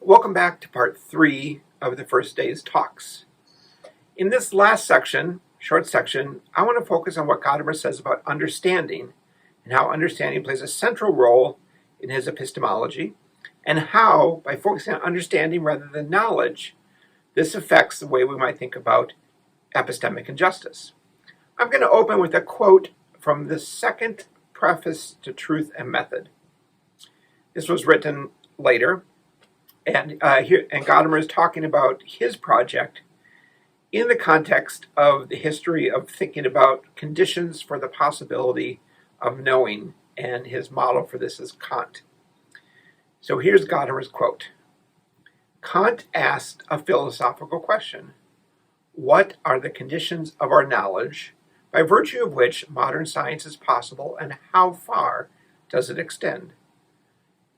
Welcome back to part 3 of the first day's talks. In this last section, short section, I want to focus on what Gadamer says about understanding and how understanding plays a central role in his epistemology, and how, by focusing on understanding rather than knowledge, this affects the way we might think about epistemic injustice. I'm going to open with a quote from the second preface to Truth and Method. This was written later. And Gadamer is talking about his project in the context of the history of thinking about conditions for the possibility of knowing, and his model for this is Kant. So here's Gadamer's quote. Kant asked a philosophical question. What are the conditions of our knowledge, by virtue of which modern science is possible, and how far does it extend?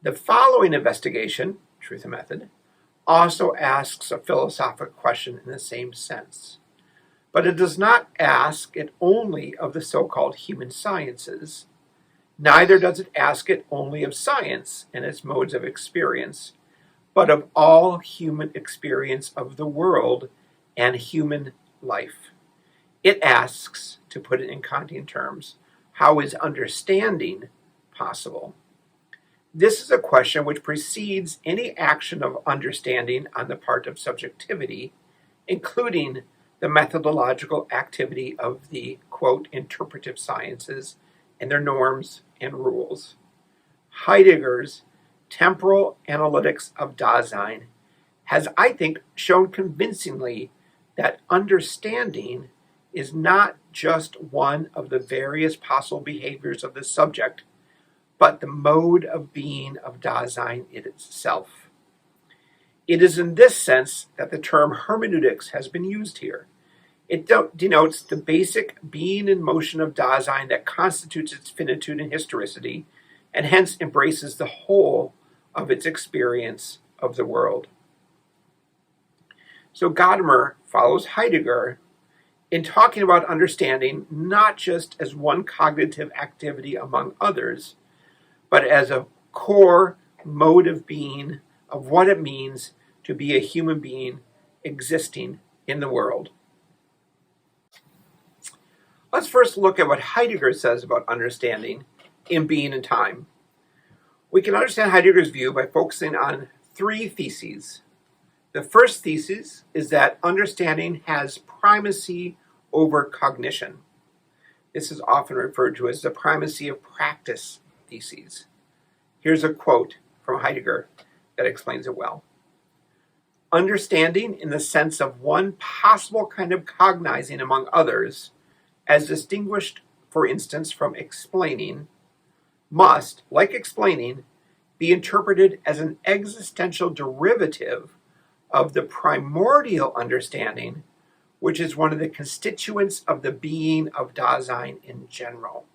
The following investigation, Truth and Method, also asks a philosophical question in the same sense. But it does not ask it only of the so-called human sciences, neither does it ask it only of science and its modes of experience, but of all human experience of the world and human life. It asks, to put it in Kantian terms, how is understanding possible? This is a question which precedes any action of understanding on the part of subjectivity, including the methodological activity of the, quote, interpretive sciences and their norms and rules. Heidegger's temporal analytics of Dasein has, I think, shown convincingly that understanding is not just one of the various possible behaviors of the subject, but the mode of being of Dasein itself. It is in this sense that the term hermeneutics has been used here. It denotes the basic being in motion of Dasein that constitutes its finitude and historicity, and hence embraces the whole of its experience of the world. So Gadamer follows Heidegger in talking about understanding not just as one cognitive activity among others, but as a core mode of being of what it means to be a human being existing in the world. Let's first look at what Heidegger says about understanding in Being and Time. We can understand Heidegger's view by focusing on 3 theses. The first thesis is that understanding has primacy over cognition. This is often referred to as the primacy of practice theses. Here's a quote from Heidegger that explains it well. Understanding in the sense of one possible kind of cognizing among others, as distinguished, for instance, from explaining, must, like explaining, be interpreted as an existential derivative of the primordial understanding, which is one of the constituents of the being of Dasein in general.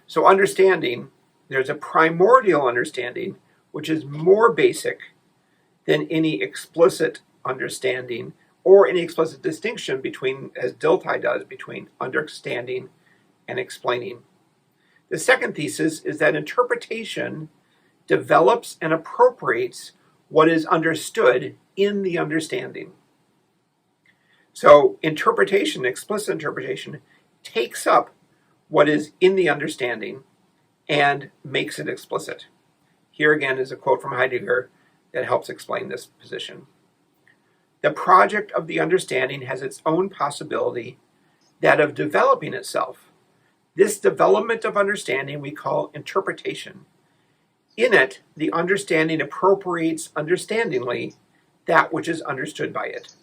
So understanding, there's a primordial understanding which is more basic than any explicit understanding or any explicit distinction between, as Dilthey does, between understanding and explaining. The second thesis is that interpretation develops and appropriates what is understood in the understanding. So interpretation, explicit interpretation, takes up what is in the understanding and makes it explicit. Here again is a quote from Heidegger that helps explain this position. The project of the understanding has its own possibility, that of developing itself. This development of understanding we call interpretation. In it, the understanding appropriates understandingly that which is understood by it.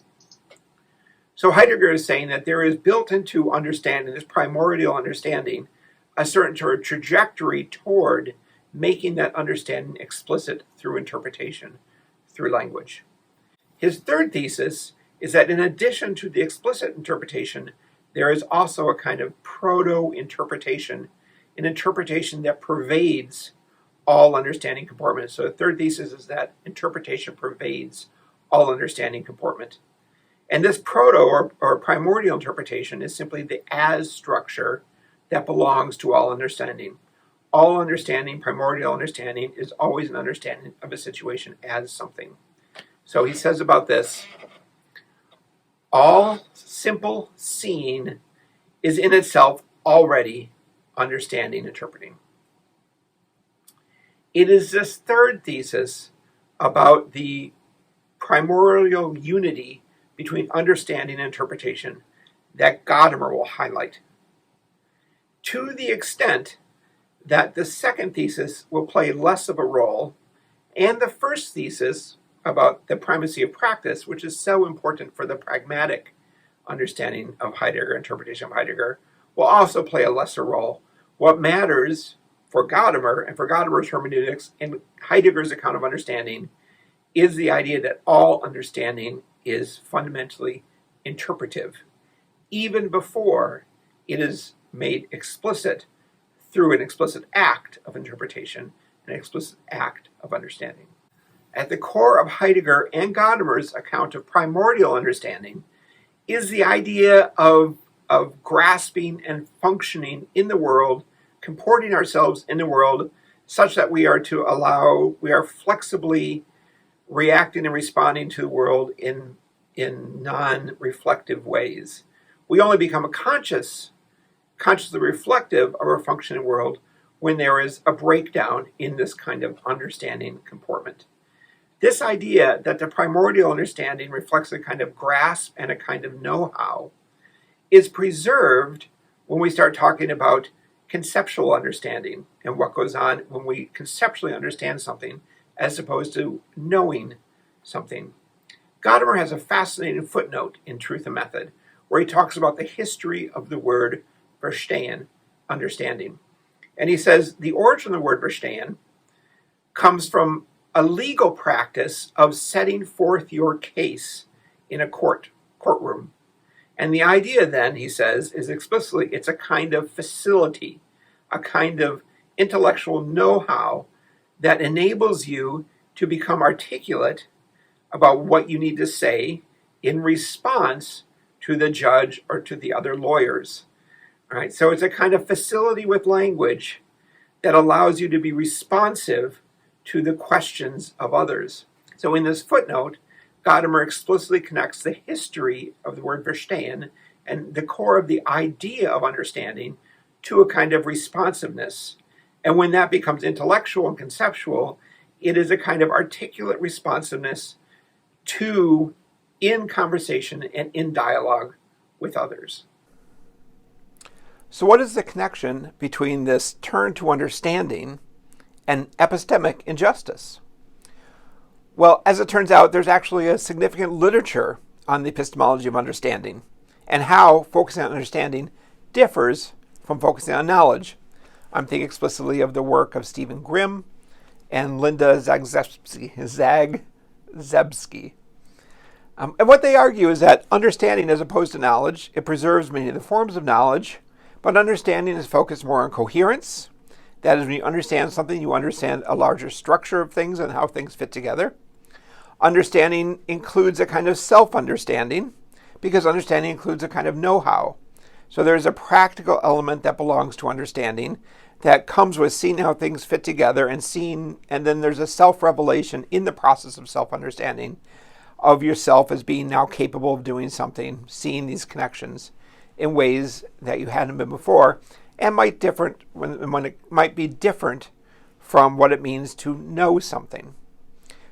So Heidegger is saying that there is built into understanding, this primordial understanding, a certain sort of trajectory toward making that understanding explicit through interpretation, through language. His third thesis is that in addition to the explicit interpretation, there is also a kind of proto-interpretation, an interpretation that pervades all understanding comportment. So the third thesis is that interpretation pervades all understanding comportment. And this proto or primordial interpretation is simply the as structure that belongs to all understanding. all understanding, primordial understanding, is always an understanding of a situation as something. So he says about this, all simple seeing is in itself already understanding, interpreting. It is this third thesis about the primordial unity between understanding and interpretation that Gadamer will highlight. To the extent that the second thesis will play less of a role, and the first thesis about the primacy of practice, which is so important for the pragmatic understanding of Heidegger, interpretation of Heidegger, will also play a lesser role. What matters for Gadamer and for Gadamer's hermeneutics and Heidegger's account of understanding is the idea that all understanding is fundamentally interpretive, even before it is made explicit through an explicit act of interpretation, an explicit act of understanding. At the core of Heidegger and Gadamer's account of primordial understanding is the idea of grasping and functioning in the world, comporting ourselves in the world such that we are flexibly reacting and responding to the world in non-reflective ways. We only become consciously reflective of our functioning world when there is a breakdown in this kind of understanding comportment. This idea that the primordial understanding reflects a kind of grasp and a kind of know-how is preserved when we start talking about conceptual understanding and what goes on when we conceptually understand something as opposed to knowing something. Gadamer has a fascinating footnote in Truth and Method where he talks about the history of the word verstehen, understanding. And he says the origin of the word verstehen comes from a legal practice of setting forth your case in a courtroom. And the idea then, he says, is explicitly it's a kind of facility, a kind of intellectual know-how that enables you to become articulate about what you need to say in response to the judge or to the other lawyers. All right? So it's a kind of facility with language that allows you to be responsive to the questions of others. So in this footnote, Gadamer explicitly connects the history of the word verstehen and the core of the idea of understanding to a kind of responsiveness. And when that becomes intellectual and conceptual, it is a kind of articulate responsiveness to in conversation and in dialogue with others. So what is the connection between this turn to understanding and epistemic injustice? Well, as it turns out, there's actually a significant literature on the epistemology of understanding and how focusing on understanding differs from focusing on knowledge. I'm thinking explicitly of the work of Stephen Grimm and Linda Zagzebski. And what they argue is that understanding, as opposed to knowledge, it preserves many of the forms of knowledge, but understanding is focused more on coherence. That is, when you understand something, you understand a larger structure of things and how things fit together. Understanding includes a kind of self-understanding, because understanding includes a kind of know-how. So there's a practical element that belongs to understanding that comes with seeing how things fit together and then there's a self-revelation in the process of self-understanding of yourself as being now capable of doing something, seeing these connections in ways that you hadn't been before, and might be different from what it means to know something.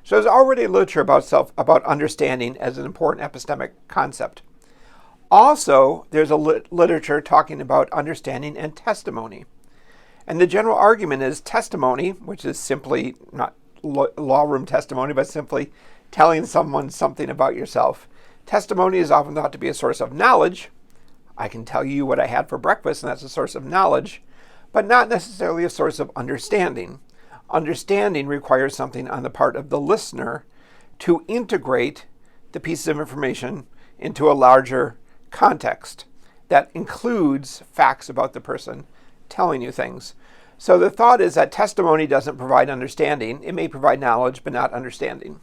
So there's already literature about understanding as an important epistemic concept. Also, there's a literature talking about understanding and testimony. And the general argument is testimony, which is simply not law room testimony, but simply telling someone something about yourself. Testimony is often thought to be a source of knowledge. I can tell you what I had for breakfast, and that's a source of knowledge, but not necessarily a source of understanding. Understanding requires something on the part of the listener to integrate the pieces of information into a larger context that includes facts about the person telling you things. So the thought is that testimony doesn't provide understanding. It may provide knowledge, but not understanding.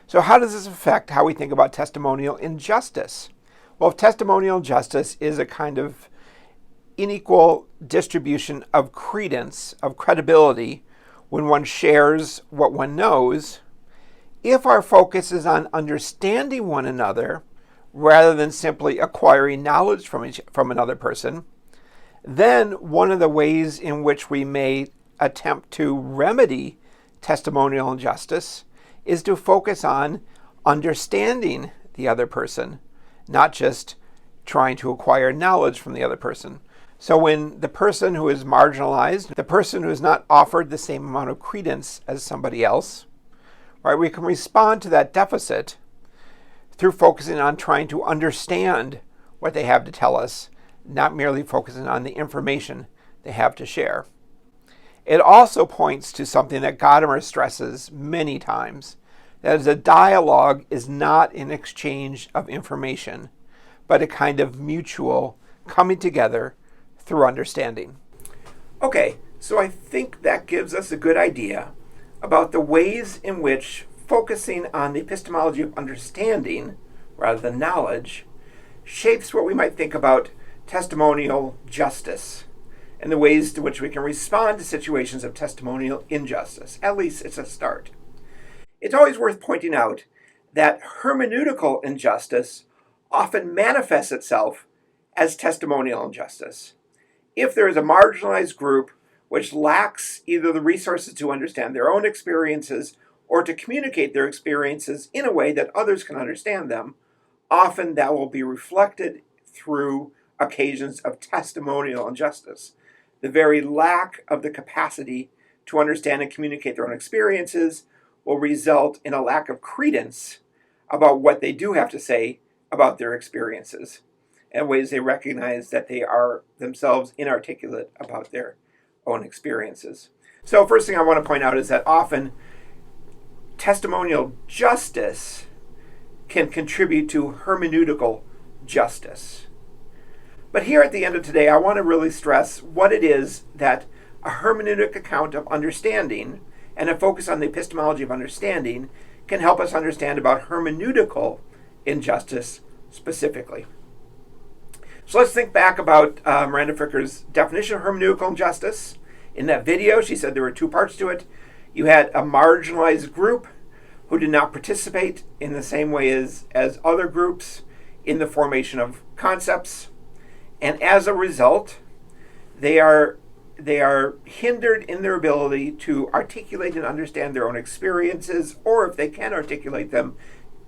So how does this affect how we think about testimonial injustice? Well, if testimonial injustice is a kind of unequal distribution of credence, of credibility, when one shares what one knows, if our focus is on understanding one another rather than simply acquiring knowledge from another person, then one of the ways in which we may attempt to remedy testimonial injustice is to focus on understanding the other person, not just trying to acquire knowledge from the other person. So when the person who is marginalized, the person who is not offered the same amount of credence as somebody else, right, we can respond to that deficit through focusing on trying to understand what they have to tell us, not merely focusing on the information they have to share. It also points to something that Gadamer stresses many times, that is, a dialogue is not an exchange of information, but a kind of mutual coming together through understanding. Okay, so I think that gives us a good idea about the ways in which focusing on the epistemology of understanding rather than knowledge shapes what we might think about testimonial justice and the ways to which we can respond to situations of testimonial injustice. At least it's a start. It's always worth pointing out that hermeneutical injustice often manifests itself as testimonial injustice. If there is a marginalized group which lacks either the resources to understand their own experiences or to communicate their experiences in a way that others can understand them, often that will be reflected through occasions of testimonial injustice. The very lack of the capacity to understand and communicate their own experiences will result in a lack of credence about what they do have to say about their experiences, and ways they recognize that they are themselves inarticulate about their own experiences. So first thing I want to point out is that often testimonial justice can contribute to hermeneutical justice. But here at the end of today, I want to really stress what it is that a hermeneutic account of understanding and a focus on the epistemology of understanding can help us understand about hermeneutical injustice specifically. So let's think back about Miranda Fricker's definition of hermeneutical injustice. In that video, she said there were two parts to it. You had a marginalized group who did not participate in the same way as other groups in the formation of concepts. And as a result, they are hindered in their ability to articulate and understand their own experiences, or if they can articulate them,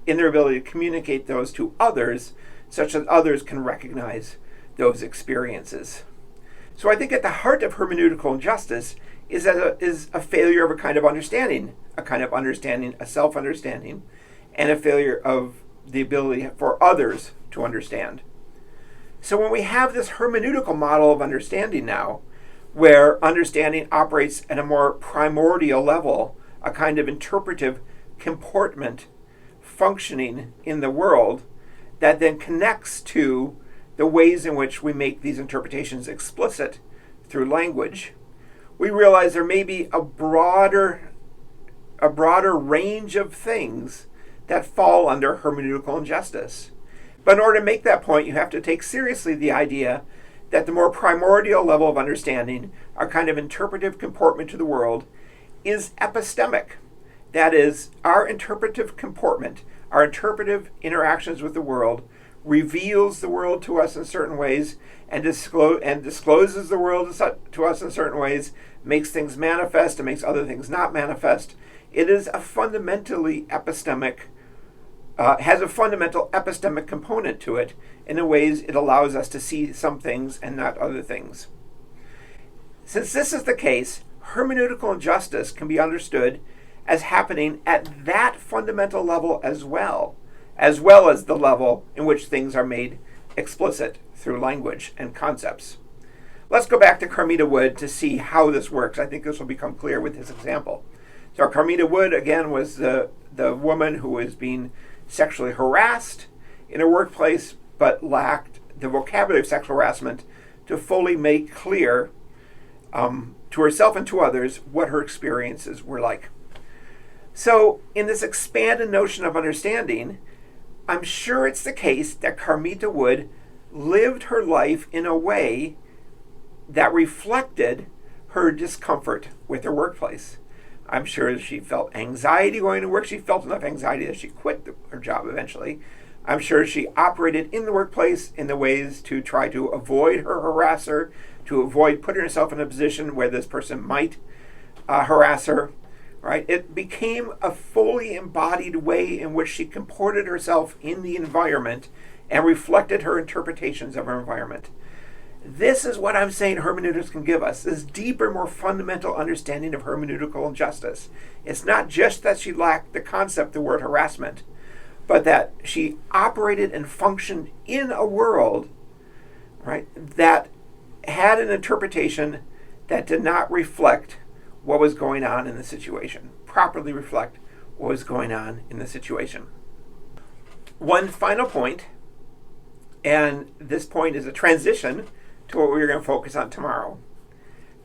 in their ability to communicate those to others, such that others can recognize those experiences. So I think at the heart of hermeneutical injustice is a failure of a kind of understanding, a self-understanding, and a failure of the ability for others to understand. So when we have this hermeneutical model of understanding now, where understanding operates at a more primordial level, a kind of interpretive comportment functioning in the world that then connects to the ways in which we make these interpretations explicit through language, we realize there may be a broader range of things that fall under hermeneutical injustice. But in order to make that point, you have to take seriously the idea that the more primordial level of understanding, our kind of interpretive comportment to the world, is epistemic. That is, our interpretive comportment, our interpretive interactions with the world, reveals the world to us in certain ways and discloses the world to us in certain ways, makes things manifest and makes other things not manifest. It is a fundamentally epistemic, has a fundamental epistemic component to it. In the ways it allows us to see some things and not other things. Since this is the case, hermeneutical injustice can be understood as happening at that fundamental level as well as the level in which things are made explicit through language and concepts. Let's go back to Carmita Wood to see how this works. I think this will become clear with this example. So Carmita Wood, again, was the woman who was being sexually harassed in her workplace, but lacked the vocabulary of sexual harassment to fully make clear to herself and to others what her experiences were like. So in this expanded notion of understanding, I'm sure it's the case that Carmita Wood lived her life in a way that reflected her discomfort with her workplace. I'm sure she felt anxiety going to work. She felt enough anxiety that she quit her job eventually. I'm sure she operated in the workplace in the ways to try to avoid her harasser, to avoid putting herself in a position where this person might harass her. Right? It became a fully embodied way in which she comported herself in the environment and reflected her interpretations of her environment. This is what I'm saying hermeneutics can give us, this deeper, more fundamental understanding of hermeneutical justice. It's not just that she lacked the concept, the word harassment, but that she operated and functioned in a world, right, that had an interpretation that did not reflect what was going on in the situation, properly reflect what was going on in the situation. One final point, and this point is a transition to what we're going to focus on tomorrow.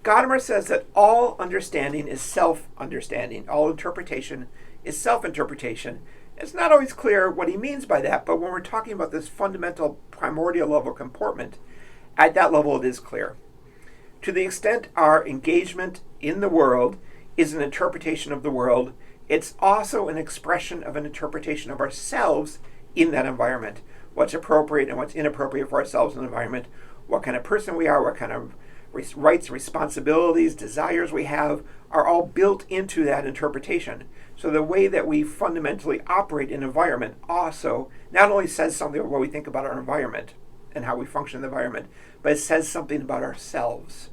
Gadamer says that all understanding is self-understanding. All interpretation is self-interpretation. It's not always clear what he means by that, but when we're talking about this fundamental primordial level comportment, at that level it is clear. To the extent our engagement in the world is an interpretation of the world, it's also an expression of an interpretation of ourselves in that environment. What's appropriate and what's inappropriate for ourselves in the environment, what kind of person we are, what kind of rights, responsibilities, desires we have, are all built into that interpretation. So the way that we fundamentally operate in an environment also not only says something about what we think about our environment and how we function in the environment, but it says something about ourselves.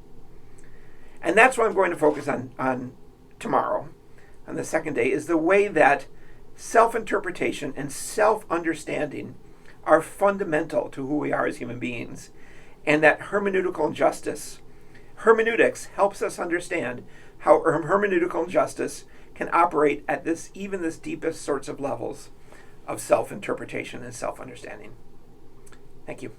And that's what I'm going to focus on tomorrow, on the second day, is the way that self-interpretation and self-understanding are fundamental to who we are as human beings, and that hermeneutical justice, hermeneutics helps us understand how hermeneutical justice can operate at this deepest sorts of levels of self-interpretation and self-understanding. Thank you.